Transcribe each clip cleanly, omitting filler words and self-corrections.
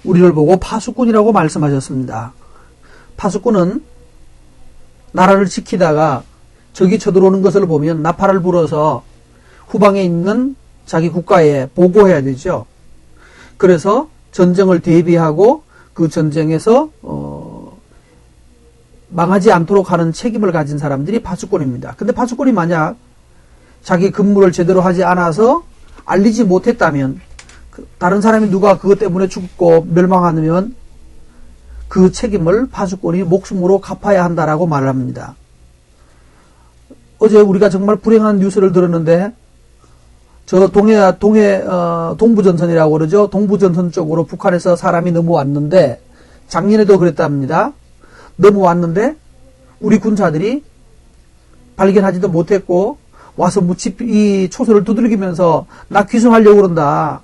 우리를 보고 파수꾼이라고 말씀하셨습니다. 파수꾼은 나라를 지키다가 적이 쳐들어오는 것을 보면 나팔을 불어서 후방에 있는 자기 국가에 보고해야 되죠. 그래서 전쟁을 대비하고 그 전쟁에서 망하지 않도록 하는 책임을 가진 사람들이 파수꾼입니다. 근데 파수꾼이 만약 자기 근무를 제대로 하지 않아서 알리지 못했다면 다른 사람이 누가 그것 때문에 죽고 멸망하면 그 책임을 파수꾼이 목숨으로 갚아야 한다라고 말을 합니다. 어제 우리가 정말 불행한 뉴스를 들었는데 저 동부전선이라고 그러죠. 동부전선 쪽으로 북한에서 사람이 넘어왔는데 작년에도 그랬답니다. 넘어왔는데 우리 군사들이 발견하지도 못했고 와서 이 초소를 두들기면서 나 귀순하려고 그런다.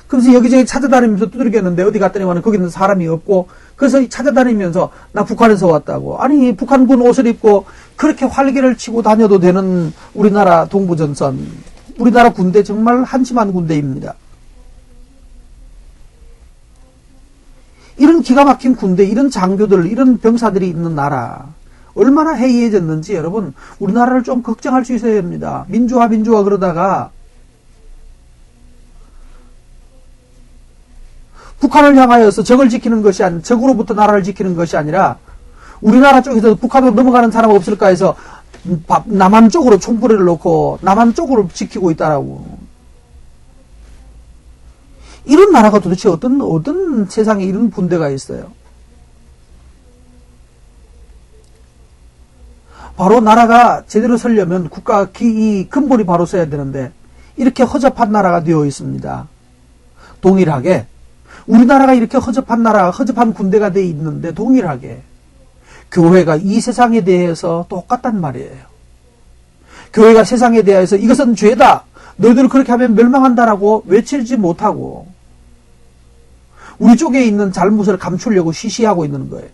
그래서 여기저기 찾아다니면서 두들겼는데 어디 갔더니만 거기는 사람이 없고 그래서 찾아다니면서 나 북한에서 왔다고. 아니 북한군 옷을 입고 그렇게 활개를 치고 다녀도 되는 우리나라 동부전선, 우리나라 군대 정말 한심한 군대입니다. 이런 기가 막힌 군대, 이런 장교들, 이런 병사들이 있는 나라 얼마나 해이해졌는지 여러분 우리나라를 좀 걱정할 수 있어야 됩니다. 민주화 그러다가 북한을 향하여서 적을 지키는 것이 아니라 적으로부터 나라를 지키는 것이 아니라 우리나라 쪽에서 북한으로 넘어가는 사람 없을까 해서 남한 쪽으로 총부리를 놓고 남한 쪽으로 지키고 있다라고. 이런 나라가 도대체 어떤 세상에 이런 군대가 있어요? 바로 나라가 제대로 서려면 국가 이 근본이 바로 서야 되는데 이렇게 허접한 나라가 되어 있습니다. 동일하게 우리나라가 이렇게 허접한 나라, 허접한 군대가 되어 있는데 동일하게 교회가 이 세상에 대해서 똑같단 말이에요. 교회가 세상에 대해서 이것은 죄다. 너희들 그렇게 하면 멸망한다라고 외치지 못하고 우리 쪽에 있는 잘못을 감추려고 시시하고 있는 거예요.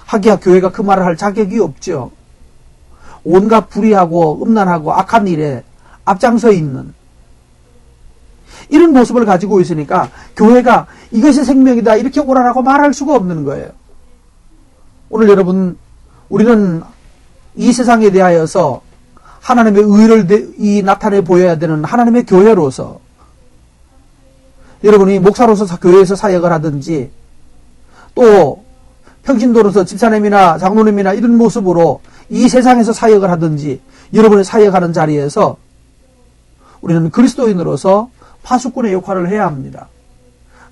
하기야 교회가 그 말을 할 자격이 없죠. 온갖 불의하고 음란하고 악한 일에 앞장서 있는 이런 모습을 가지고 있으니까 교회가 이것이 생명이다 이렇게 오라라고 말할 수가 없는 거예요. 오늘 여러분 우리는 이 세상에 대하여서 하나님의 의를 나타내 보여야 되는 하나님의 교회로서 여러분이 목사로서 교회에서 사역을 하든지 또 평신도로서 집사님이나 장로님이나 이런 모습으로 이 세상에서 사역을 하든지 여러분이 사역하는 자리에서 우리는 그리스도인으로서 파수꾼의 역할을 해야 합니다.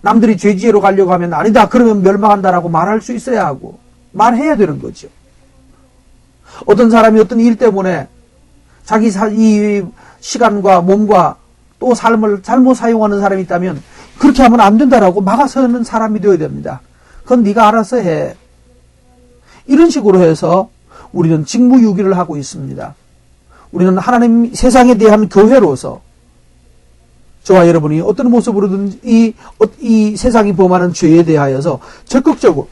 남들이 죄지혜로 가려고 하면 아니다 그러면 멸망한다라고 말할 수 있어야 하고 말해야 되는 거죠. 어떤 사람이 어떤 일 때문에 자기 이 시간과 몸과 또 삶을 잘못 사용하는 사람이 있다면 그렇게 하면 안 된다라고 막아서는 사람이 되어야 됩니다. 그건 네가 알아서 해. 이런 식으로 해서 우리는 직무유기를 하고 있습니다. 우리는 하나님 세상에 대한 교회로서 저와 여러분이 어떤 모습으로든 이 세상이 범하는 죄에 대하여서 적극적으로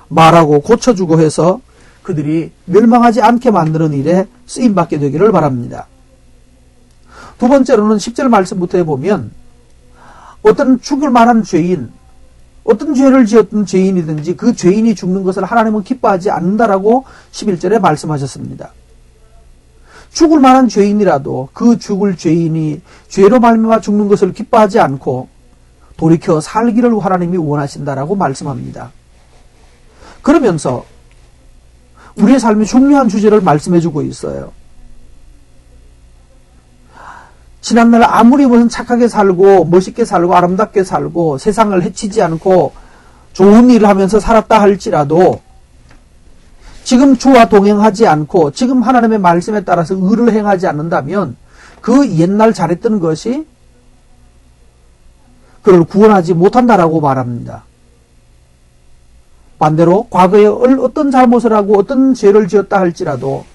말하고 고쳐주고 해서 그들이 멸망하지 않게 만드는 일에 쓰임받게 되기를 바랍니다. 두 번째로는 10절 말씀부터 해보면 어떤 죽을 만한 죄인, 어떤 죄를 지었던 죄인이든지 그 죄인이 죽는 것을 하나님은 기뻐하지 않는다라고 11절에 말씀하셨습니다. 죽을 만한 죄인이라도 그 죽을 죄인이 죄로 말미암아 죽는 것을 기뻐하지 않고 돌이켜 살기를 하나님이 원하신다라고 말씀합니다. 그러면서 우리의 삶이 중요한 주제를 말씀해주고 있어요. 지난날 아무리 무슨 착하게 살고 멋있게 살고 아름답게 살고 세상을 해치지 않고 좋은 일을 하면서 살았다 할지라도 지금 주와 동행하지 않고 지금 하나님의 말씀에 따라서 의를 행하지 않는다면 그 옛날 잘했던 것이 그를 구원하지 못한다라고 말합니다. 반대로 과거에 어떤 잘못을 하고 어떤 죄를 지었다 할지라도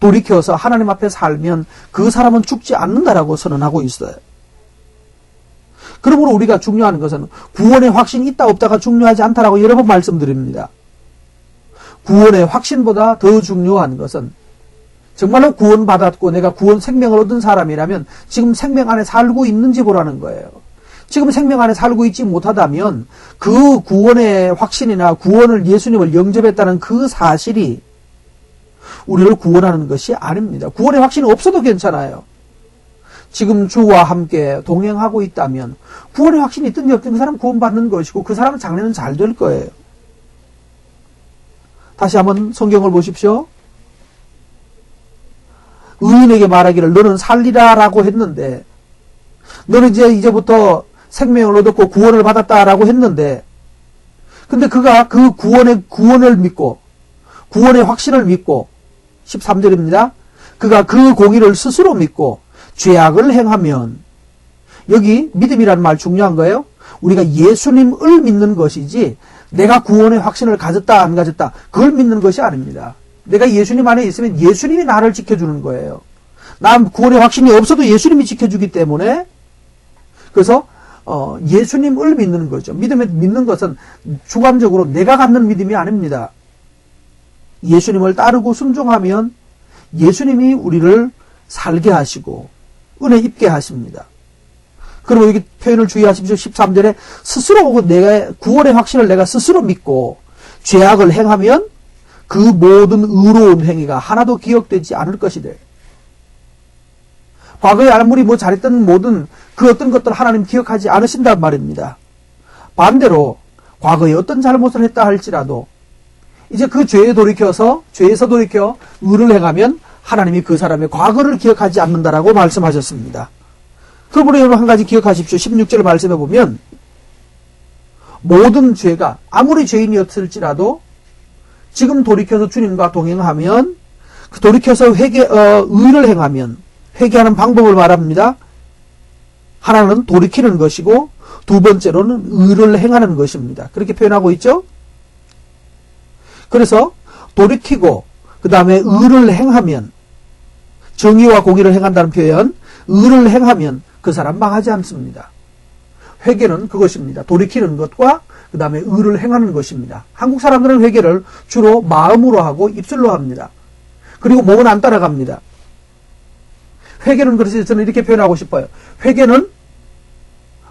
돌이켜서 하나님 앞에 살면 그 사람은 죽지 않는다라고 선언하고 있어요. 그러므로 우리가 중요한 것은 구원의 확신이 있다 없다가 중요하지 않다라고 여러 번 말씀드립니다. 구원의 확신보다 더 중요한 것은 정말로 구원받았고 내가 구원 생명을 얻은 사람이라면 지금 생명 안에 살고 있는지 보라는 거예요. 지금 생명 안에 살고 있지 못하다면 그 구원의 확신이나 구원을 예수님을 영접했다는 그 사실이 우리를 구원하는 것이 아닙니다. 구원의 확신이 없어도 괜찮아요. 지금 주와 함께 동행하고 있다면 구원의 확신이 있든지 없든지 그 사람은 구원받는 것이고 그 사람은 장래는 잘 될 거예요. 다시 한번 성경을 보십시오. 의인에게 말하기를 너는 살리라라고 했는데 너는 이제부터 생명을 얻었고 구원을 받았다라고 했는데 근데 그가 그 구원을 믿고 구원의 확신을 믿고 13절입니다. 그가 그 공의를 스스로 믿고 죄악을 행하면 여기 믿음이라는 말 중요한 거예요. 우리가 예수님을 믿는 것이지 내가 구원의 확신을 가졌다 안 가졌다 그걸 믿는 것이 아닙니다. 내가 예수님 안에 있으면 예수님이 나를 지켜주는 거예요. 난 구원의 확신이 없어도 예수님이 지켜주기 때문에 그래서 예수님을 믿는 거죠. 믿는 것은 주관적으로 내가 갖는 믿음이 아닙니다. 예수님을 따르고 순종하면 예수님이 우리를 살게 하시고 은혜 입게 하십니다. 그리고 여기 표현을 주의하십시오. 13절에 스스로 내가 구원의 확신을 내가 스스로 믿고 죄악을 행하면 그 모든 의로운 행위가 하나도 기억되지 않을 것이래. 과거에 아무리 잘했던 모든 그 어떤 것들 하나님 기억하지 않으신단 말입니다. 반대로 과거에 어떤 잘못을 했다 할지라도 이제 그 죄에서 돌이켜 의를 행하면 하나님이 그 사람의 과거를 기억하지 않는다라고 말씀하셨습니다. 그러므로 여러분 한 가지 기억하십시오. 16절 말씀해 보면 모든 죄가 아무리 죄인이었을지라도 지금 돌이켜서 주님과 동행하면 돌이켜서 의를 행하면 회개하는 방법을 말합니다. 하나는 돌이키는 것이고 두 번째로는 의를 행하는 것입니다. 그렇게 표현하고 있죠. 그래서 돌이키고 그 다음에 의를 행하면 정의와 공의를 행한다는 표현 의를 행하면 그 사람 망하지 않습니다. 회개는 그것입니다. 돌이키는 것과 그 다음에 의를 행하는 것입니다. 한국 사람들은 회개를 주로 마음으로 하고 입술로 합니다. 그리고 몸은 안 따라갑니다. 회개는 그래서 저는 이렇게 표현하고 싶어요. 회개는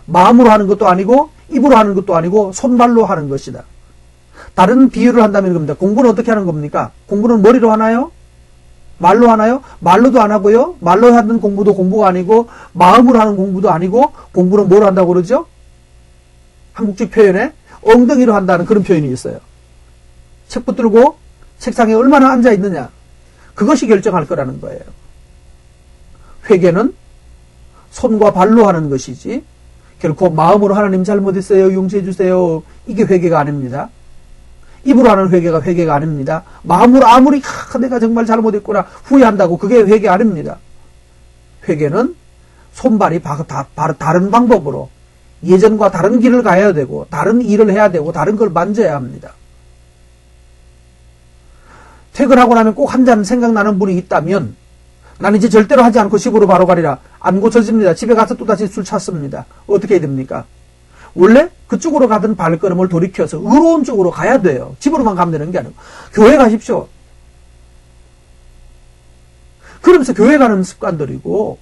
마음으로 하는 것도 아니고 입으로 하는 것도 아니고 손발로 하는 것이다. 다른 비유를 한다면 겁니다. 공부는 어떻게 하는 겁니까? 공부는 머리로 하나요? 말로 하나요? 말로도 안 하고요. 말로 하는 공부도 공부가 아니고 마음으로 하는 공부도 아니고 공부는 뭘 한다고 그러죠? 한국식 표현에 엉덩이로 한다는 그런 표현이 있어요. 책 붙들고 책상에 얼마나 앉아 있느냐 그것이 결정할 거라는 거예요. 회개는 손과 발로 하는 것이지 결코 마음으로 하나님 잘못했어요 용서해 주세요 이게 회개가 아닙니다. 입으로 하는 회개가 아닙니다. 마음으로 아무리 내가 정말 잘못했구나 후회한다고 그게 회개 아닙니다. 회개는 손발이 다른 방법으로 예전과 다른 길을 가야 되고 다른 일을 해야 되고 다른 걸 만져야 합니다. 퇴근하고 나면 꼭 한 잔 생각나는 분이 있다면 나는 이제 절대로 하지 않고 집으로 바로 가리라. 안 고쳐집니다. 집에 가서 또다시 술 찾습니다. 어떻게 해야 됩니까? 원래 그쪽으로 가던 발걸음을 돌이켜서 의로운 쪽으로 가야 돼요. 집으로만 가면 되는 게 아니고. 교회 가십시오. 그러면서 교회 가는 습관들이고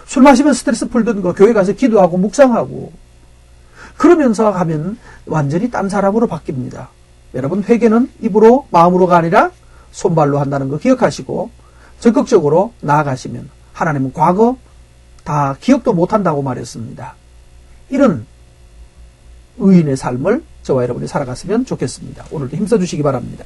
술 마시면 스트레스 풀던 거 교회 가서 기도하고 묵상하고 그러면서 가면 완전히 딴 사람으로 바뀝니다. 여러분 회개는 입으로 마음으로가 아니라 손발로 한다는 거 기억하시고 적극적으로 나아가시면 하나님은 과거 다 기억도 못한다고 말했습니다. 이런 의인의 삶을 저와 여러분이 살아갔으면 좋겠습니다. 오늘도 힘써주시기 바랍니다.